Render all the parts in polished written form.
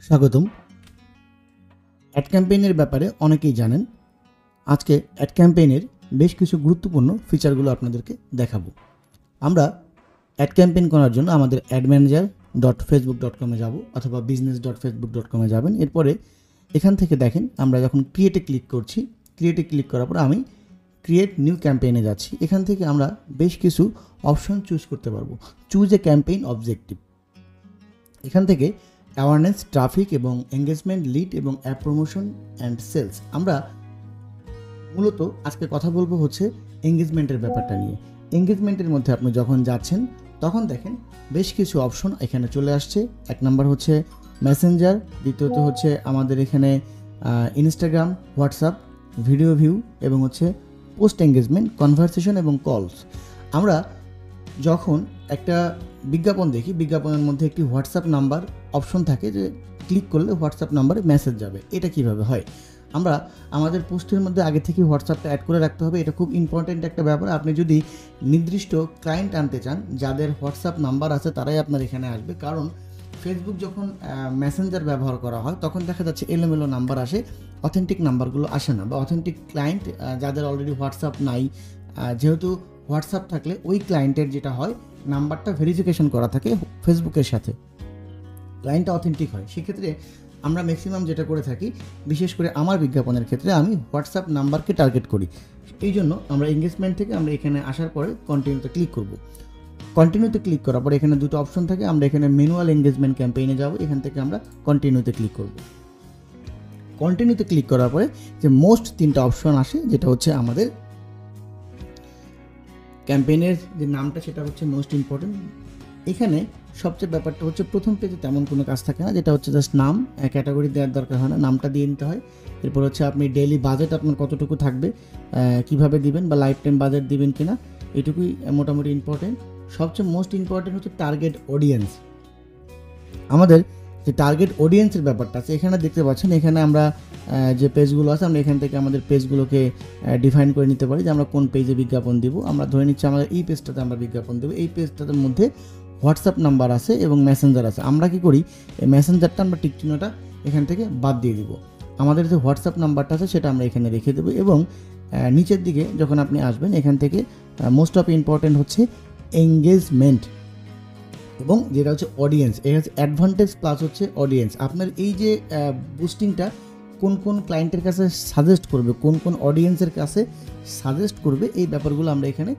স্বাগতম। অ্যাড ক্যাম্পেইনের ব্যাপারে অনেকেই জানেন। আজকে অ্যাড ক্যাম্পেইনের বেশ কিছু গুরুত্বপূর্ণ ফিচারগুলো আপনাদেরকে দেখাবো। আমরা অ্যাড ক্যাম্পেইন করার জন্য আমাদের admanager.facebook.com-এ যাব অথবা business.facebook.com-এ যাবেন। এরপরে এখান থেকে দেখেন আমরা যখন ক্রিয়েটে ক্লিক করছি, ক্রিয়েটে ক্লিক করার পর আমি ক্রিয়েট নিউ ক্যাম্পেইনে যাচ্ছি। এখান থেকে আমরা বেশ কিছু অপশন চুজ করতে পারবো। Choose a campaign objective. এখান থেকে অ্যাওয়ারনেস, ট্রাফিক এবং এঙ্গেজমেন্ট, লিড এবং অ্যাপ প্রমোশন অ্যান্ড সেলস। আমরা মূলত আজকে কথা বলবো হচ্ছে এঙ্গেজমেন্টের ব্যাপারটা নিয়ে। এঙ্গেজমেন্টের মধ্যে আপনি যখন যাচ্ছেন তখন দেখেন বেশ কিছু অপশন এখানে চলে আসছে। এক নাম্বার হচ্ছে মেসেঞ্জার, দ্বিতীয়ত হচ্ছে আমাদের এখানে ইনস্টাগ্রাম, হোয়াটসঅ্যাপ, ভিডিও ভিউ এবং হচ্ছে পোস্ট এঙ্গেজমেন্ট, কনভারসেশন এবং কলস। আমরা যখন একটা বিজ্ঞাপন দেখি, বিজ্ঞাপনের মধ্যে একটি হোয়াটসঅ্যাপ নাম্বার অপশন থাকে, যে ক্লিক করলে হোয়াটসঅ্যাপ নাম্বারে মেসেজ যাবে। এটা কিভাবে হয়? আমরা আমাদের পোস্টের মধ্যে আগে থেকে হোয়াটসঅ্যাপটা অ্যাড করে রাখতে হবে। এটা খুব ইম্পর্ট্যান্ট একটা ব্যাপার। আপনি যদি নির্দিষ্ট ক্লায়েন্ট আনতে চান, যাদের হোয়াটসঅ্যাপ নাম্বার আছে তারাই আপনার এখানে আসবে। কারণ ফেসবুক যখন মেসেঞ্জার ব্যবহার করা হয় তখন দেখা যাচ্ছে এলোমেলো নাম্বার আসে, অথেন্টিক নাম্বারগুলো আসে না, বা অথেন্টিক ক্লায়েন্ট যাদের অলরেডি হোয়াটসঅ্যাপ নাই, যেহেতু হোয়াটসঅ্যাপ থাকলে ওই ক্লায়েন্টের যেটা হয় নাম্বারটা ভেরিফিকেশন করা থাকে ফেসবুকের সাথে, ক্লায়েন্টটা অথেন্টিক হয়। সেক্ষেত্রে আমরা ম্যাক্সিমাম যেটা করে থাকি, বিশেষ করে আমার বিজ্ঞাপনের ক্ষেত্রে আমি হোয়াটসঅ্যাপ নাম্বারকে টার্গেট করি। এই জন্য আমরা এঙ্গেজমেন্ট থেকে আমরা এখানে আসার পরে কন্টিনিউতে ক্লিক করব। কন্টিনিউতে ক্লিক করার পরে এখানে দুটো অপশন থাকে। আমরা এখানে ম্যানুয়াল এঙ্গেজমেন্ট ক্যাম্পেইনে যাব, এখান থেকে আমরা কন্টিনিউতে ক্লিক করব। কন্টিনিউতে ক্লিক করার পরে যে মোস্ট তিনটা অপশন আসে, যেটা হচ্ছে আমাদের ক্যাম্পেইনের যে নামটা সেটা হচ্ছে মোস্ট ইম্পর্টেন্ট। এখানে সবচেয়ে ব্যাপারটা হচ্ছে প্রথম পেজে তেমন কোনো কাজ থাকে না, যেটা হচ্ছে জাস্ট নাম, ক্যাটাগরি দেওয়ার দরকার হয় না, নামটা দিয়ে নিতে হয়। এরপর হচ্ছে আপনি ডেইলি বাজেট আপনার কতটুকু থাকবে, কিভাবে দিবেন বা লাইফ টাইম বাজেট দিবেন কিনা, এটুকুই মোটামুটি ইম্পর্টেন্ট। সবচেয়ে মোস্ট ইম্পর্টেন্ট হচ্ছে টার্গেট অডিয়েন্স। আমাদের যে টার্গেট অডিয়েন্সের ব্যাপারটা আছে এখানে দেখতে পাচ্ছেন। এখানে আমরা যে পেজগুলো আছে আমরা এখান থেকে আমাদের পেজগুলোকে ডিফাইন করে নিতে পারি যে আমরা কোন পেজে বিজ্ঞাপন দিব। আমরা ধরে নিচ্ছি আমাদের এই পেজটাতে আমরা বিজ্ঞাপন দেবো। এই পেজটার মধ্যে হোয়াটসঅ্যাপ নাম্বার আছে এবং মেসেঞ্জার আছে। আমরা কি করি, এই মেসেঞ্জারটা আমরা টিক চিহ্নটা এখান থেকে বাদ দিয়ে দিব। আমাদের যে হোয়াটসঅ্যাপ নাম্বারটা আছে সেটা আমরা এখানে রেখে দেবো। এবং নিচের দিকে যখন আপনি আসবেন এখান থেকে মোস্ট অফ ইম্পর্টেন্ট হচ্ছে এঙ্গেজমেন্ট এবং যেটা হচ্ছে অডিয়েন্স। এটা হচ্ছে অ্যাডভান্টেজ প্লাস হচ্ছে অডিয়েন্স। আপনার এই যে বুস্টিংটা কোন কোন ক্লায়েন্টের কাছে সাজেস্ট করবে, কোন কোন অডিয়েন্সের কাছে সাজেস্ট করবে, এই ব্যাপারগুলো আমরা এখানে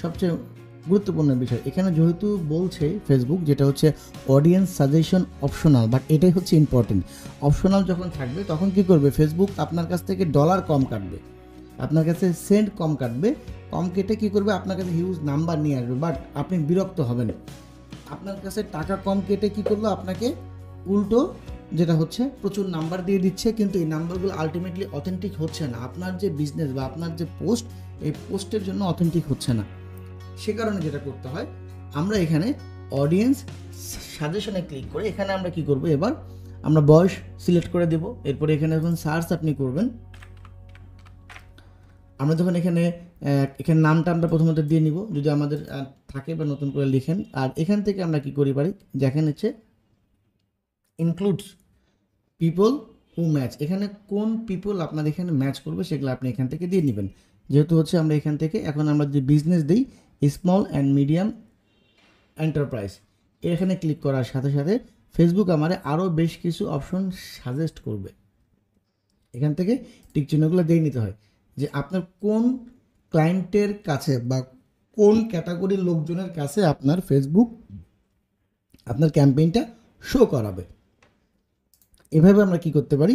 সবচেয়ে গুরুত্বপূর্ণ বিষয়। এখানে যেহেতু বলছে ফেসবুক যেটা হচ্ছে অডিয়েন্স সাজেশন অপশনাল, বাট এটাই হচ্ছে ইম্পর্টেন্ট। অপশনাল যখন থাকবে তখন কি করবে ফেসবুক, আপনার কাছ থেকে ডলার কম কাটবে, আপনার কাছে সেন্ট কম কাটবে। কম কেটে কী করবে, আপনার কাছে হিউজ নাম্বার নিয়ে আসবে, বাট আপনি বিরক্ত হবেন। আপনার কাছে টাকা কম কেটে কি করলো, আপনাকে উল্টো যেটা হচ্ছে প্রচুর নাম্বার দিয়ে দিচ্ছে, কিন্তু এই নাম্বারগুলো আলটিমেটলি অথেন্টিক হচ্ছে না। আপনার যে বিজনেস বা আপনার যে পোস্ট, এই পোস্টের জন্য অথেন্টিক হচ্ছে না। সে কারণে যেটা করতে হয়, আমরা এখানে অডিয়েন্স সাজেশনে ক্লিক করে এখানে আমরা কি করব, এবার আমরা বয়স সিলেক্ট করে দেব। এরপরে এখানে যখন সার্চ আপনি করবেন, আমরা যখন এখানে নামটা আমরা প্রথমত দিয়ে নিব যদি আমাদের থাকে, বা নতুন করে লিখেন। আর এখান থেকে আমরা কি করি পারি, যেখানে হচ্ছে ইনক্লুডস পিপল হু ম্যাচ, এখানে কোন পিপল আপনার এখানে ম্যাচ করবে সেগুলো আপনি এখান থেকে দিয়ে নেবেন। যেহেতু হচ্ছে আমরা এখান থেকে এখন আমরা যে বিজনেস দিই স্মল অ্যান্ড মিডিয়াম এন্টারপ্রাইজ, এখানে ক্লিক করার সাথে সাথে ফেসবুক আমারে আরও বেশ কিছু অপশন সাজেস্ট করবে। এখান থেকে টিক চিহ্নগুলো দিয়ে নিতে হয় যে আপনার কোন ক্লায়েন্টের কাছে বা কোন ক্যাটাগরির লোকজনের কাছে আপনার ফেসবুক আপনার ক্যাম্পেইনটা শো করাবে। এভাবে আমরা কি করতে পারি,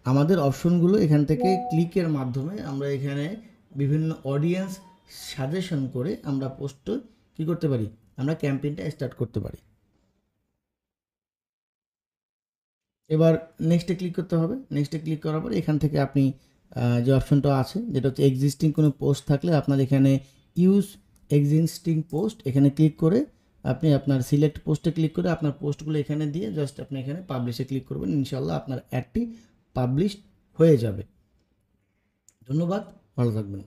আমাদের অপশনগুলো এখান থেকে ক্লিকের মাধ্যমে আমরা এখানে বিভিন্ন অডিয়েন্স সাজেশন করে আমরা পোস্ট কি করতে পারি, আমরা ক্যাম্পেইনটা স্টার্ট করতে পারি। এবার নেক্সটে ক্লিক করতে হবে। নেক্সটে ক্লিক করার পরে এখান থেকে আপনি যে অপশনটা আছে যেটা হচ্ছে এক্সিস্টিং কোনো পোস্ট থাকলে আপনার এখানে ইউজ এক্সিস্টিং পোস্ট, এখানে ক্লিক করে আপনি আপনার সিলেক্ট পোস্টে ক্লিক করে আপনার পোস্টগুলো এখানে দিয়ে জাস্ট আপনি এখানে পাবলিশে ক্লিক করবেন। ইনশাআল্লাহ আপনার অ্যাডটি পাবলিশ হয়ে যাবে। ধন্যবাদ, ভালো থাকবেন।